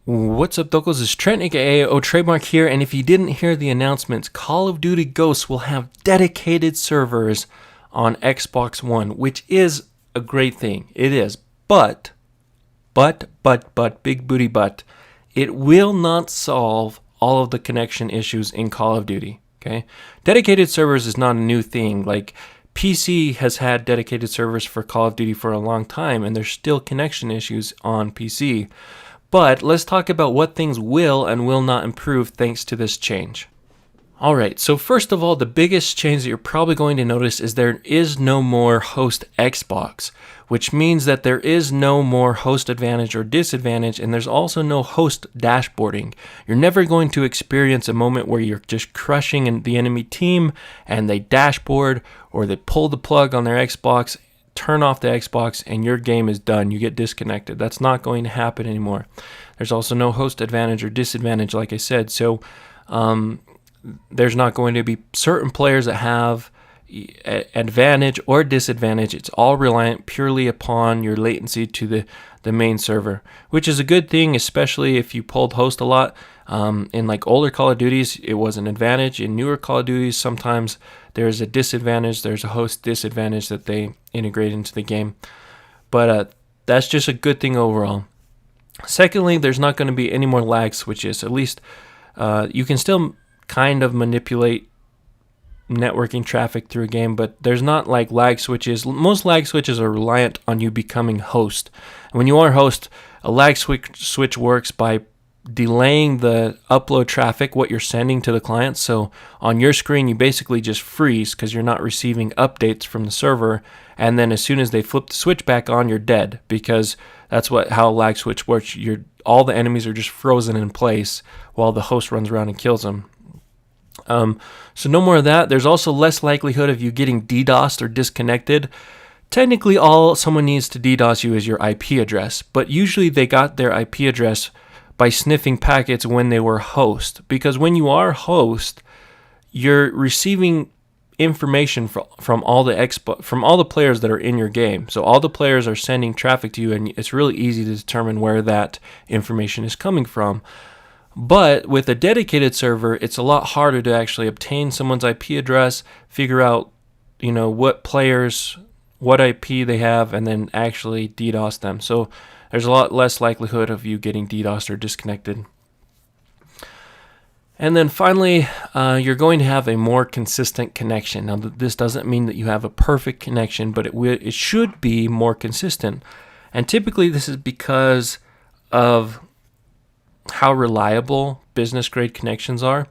What's up, Dokos? It's Trent, aka TradeMark here, and if you didn't hear the announcements, Call of Duty Ghosts will have dedicated servers on Xbox One, which is a great thing. It is, but, big booty but, it will not solve all of the connection issues in Call of Duty, okay? Dedicated servers is not a new thing. Like, PC has had dedicated servers for Call of Duty for a long time, and there's still connection issues on PC. But let's talk about what things will and will not improve thanks to this change. Alright, so first of all, the biggest change that you're probably going to notice is there is no more host Xbox, which means that there is no more host advantage or disadvantage, and there's also no host dashboarding. You're never going to experience a moment where you're just crushing the enemy team and they dashboard or they pull the plug on their Xbox, turn off the Xbox, and your game is done. You get disconnected. That's not going to happen anymore. There's also no host advantage or disadvantage, like I said. So there's not going to be certain players that have advantage or disadvantage. It's all reliant purely upon your latency to the main server, which is a good thing, especially if you pulled host a lot. In like older Call of Duties, it was an advantage. In newer Call of Duties, sometimes there's a disadvantage. There's a host disadvantage that they integrate into the game. But that's just a good thing overall. Secondly, there's not going to be any more lag switches. At least you can still kind of manipulate networking traffic through a game, but there's not like lag switches. Most lag switches are reliant on you becoming host. And when you are host, a lag switch works by delaying the upload traffic, what you're sending to the client. So on your screen, you basically just freeze because you're not receiving updates from the server. And then as soon as they flip the switch back on, you're dead, because that's how a lag switch works. All the enemies are just frozen in place while the host runs around and kills them. So no more of that. There's also less likelihood of you getting DDoSed or disconnected. Technically, all someone needs to DDoS you is your IP address, but usually they got their IP address by sniffing packets when they were host, because when you are host, you're receiving information from all the players that are in your game. So all the players are sending traffic to you, and it's really easy to determine where that information is coming from. But with a dedicated server, it's a lot harder to actually obtain someone's IP address, figure out, what players, what IP they have, and then actually DDoS them. So there's a lot less likelihood of you getting DDoSed or disconnected. And then finally, you're going to have a more consistent connection. Now, this doesn't mean that you have a perfect connection, but it should be more consistent. And typically, this is because of how reliable business-grade connections are.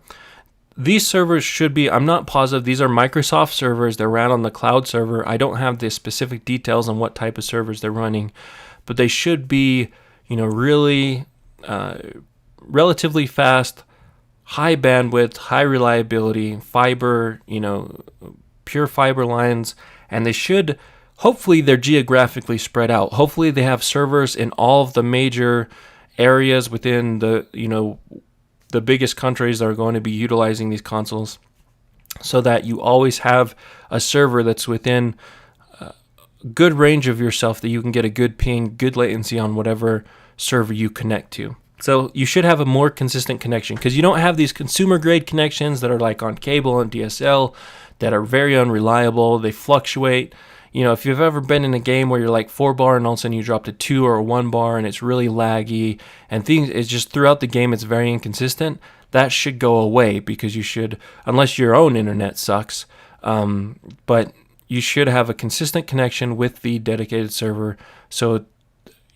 These servers should be, I'm not positive, these are Microsoft servers. They're ran on the cloud server. I don't have the specific details on what type of servers they're running, but they should be, really relatively fast, high bandwidth, high reliability, fiber, pure fiber lines, and hopefully they're geographically spread out. Hopefully they have servers in all of the major areas within the biggest countries that are going to be utilizing these consoles, so that you always have a server that's within good range of yourself, that you can get a good ping, good latency on whatever server you connect to. So you should have a more consistent connection, because you don't have these consumer grade connections that are like on cable and DSL that are very unreliable. They fluctuate. If you've ever been in a game where you're like 4 bar and all of a sudden you drop to 2 or 1 bar and it's really laggy and it's just throughout the game it's very inconsistent, that should go away, because you should, unless your own internet sucks, but you should have a consistent connection with the dedicated server, so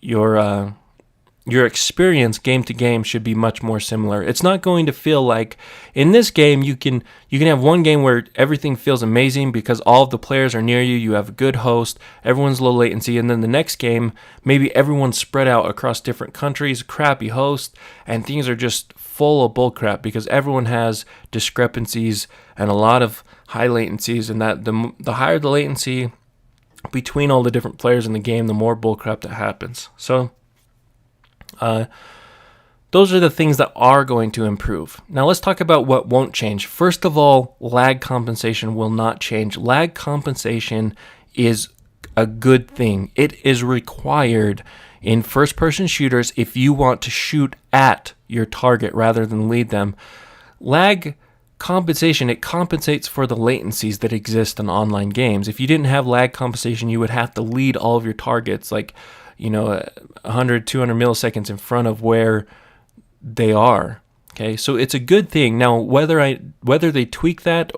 your experience game to game should be much more similar. It's not going to feel like, in this game, you can have one game where everything feels amazing because all of the players are near you, you have a good host, everyone's low latency, and then the next game, maybe everyone's spread out across different countries, crappy host, and things are just full of bullcrap because everyone has discrepancies and a lot of high latencies, and that the higher the latency between all the different players in the game, the more bullcrap that happens. So those are the things that are going to improve. Now let's talk about what won't change. First of all, lag compensation will not change. Lag compensation is a good thing. It is required in first-person shooters, if you want to shoot at your target rather than lead them, lag compensation, it compensates for the latencies that exist in online games. If you didn't have lag compensation, you would have to lead all of your targets 100, 200 milliseconds in front of where they are. Okay, so it's a good thing. Now, whether they tweak that,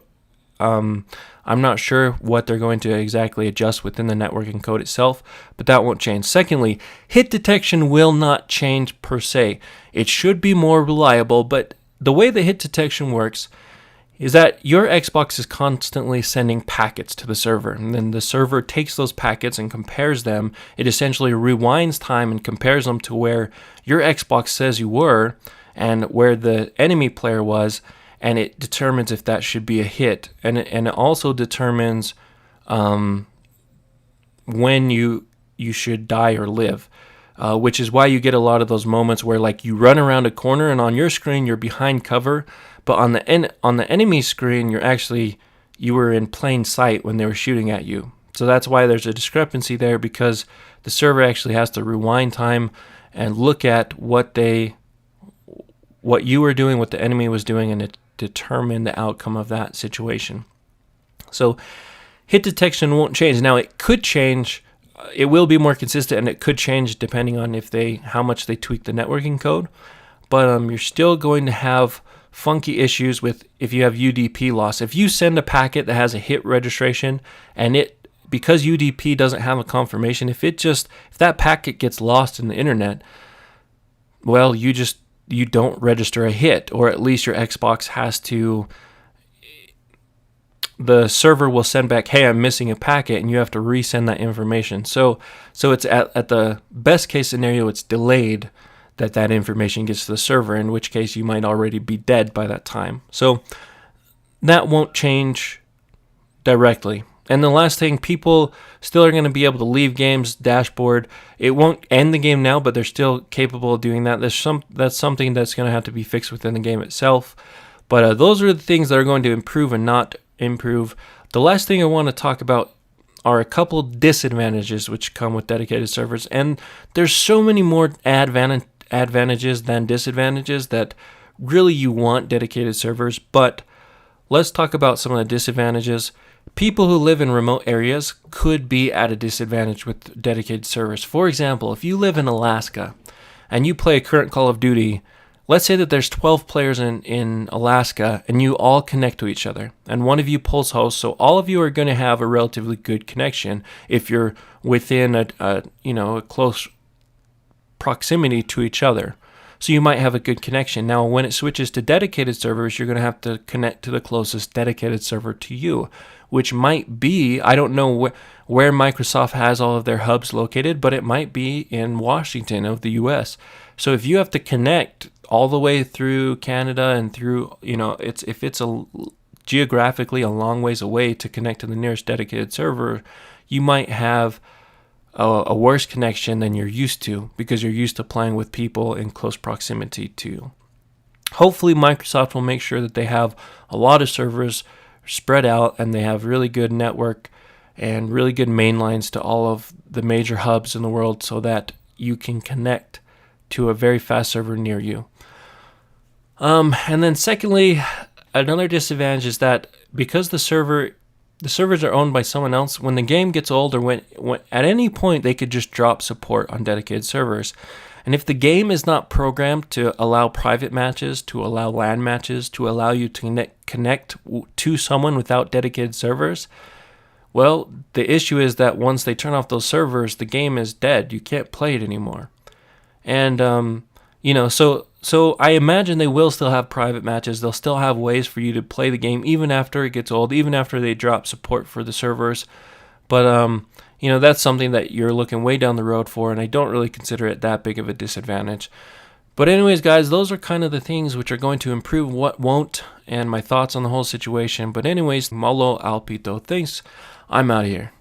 I'm not sure what they're going to exactly adjust within the networking code itself, but that won't change. Secondly, hit detection will not change per se. It should be more reliable, but the way the hit detection works is that your Xbox is constantly sending packets to the server, and then the server takes those packets and compares them. It essentially rewinds time and compares them to where your Xbox says you were and where the enemy player was, and it determines if that should be a hit. And it also determines when you should die or live, which is why you get a lot of those moments where you run around a corner and on your screen you're behind cover, but on the enemy screen you were in plain sight when they were shooting at you. So that's why there's a discrepancy there, because the server actually has to rewind time and look at what you were doing, what the enemy was doing, and determine the outcome of that situation. So hit detection won't change. Now it could change. It will be more consistent, and it could change depending on how much they tweak the networking code. But you're still going to have funky issues with if you have UDP loss. If you send a packet that has a hit registration, and because UDP doesn't have a confirmation, if that packet gets lost in the internet, well, you don't register a hit, or at least your Xbox has to. The server will send back, hey, I'm missing a packet, and you have to resend that information. So it's at the best case scenario, it's delayed that information gets to the server, in which case you might already be dead by that time. So that won't change directly. And the last thing, people still are going to be able to leave games dashboard. It won't end the game now, but they're still capable of doing that. That's something that's going to have to be fixed within the game itself. But those are the things that are going to improve and not improve. The last thing I want to talk about are a couple disadvantages which come with dedicated servers. And there's so many more advantages than disadvantages that really you want dedicated servers. But let's talk about some of the disadvantages. People who live in remote areas could be at a disadvantage with dedicated servers. For example, if you live in Alaska and you play a current Call of Duty, let's say that there's 12 players in Alaska and you all connect to each other, and one of you pulls host, so all of you are going to have a relatively good connection if you're within a close proximity to each other. So you might have a good connection. Now, when it switches to dedicated servers, you're going to have to connect to the closest dedicated server to you, which might be, I don't know where Microsoft has all of their hubs located, but it might be in Washington of the US. So if you have to connect all the way through Canada and through, if it's geographically a long ways away to connect to the nearest dedicated server, you might have a worse connection than you're used to, because you're used to playing with people in close proximity to you. Hopefully Microsoft will make sure that they have a lot of servers spread out and they have really good network and really good main lines to all of the major hubs in the world, so that you can connect to a very fast server near you. And then secondly, another disadvantage is that because the servers are owned by someone else, when the game gets old, or when at any point they could just drop support on dedicated servers. And if the game is not programmed to allow private matches, to allow LAN matches, to allow you to connect to someone without dedicated servers, well, the issue is that once they turn off those servers, the game is dead. You can't play it anymore. And, so I imagine they will still have private matches. They'll still have ways for you to play the game even after it gets old, even after they drop support for the servers. But, that's something that you're looking way down the road for, and I don't really consider it that big of a disadvantage. But anyways, guys, those are kind of the things which are going to improve what won't, and my thoughts on the whole situation. But anyways, malo alpito. Thanks. I'm out of here.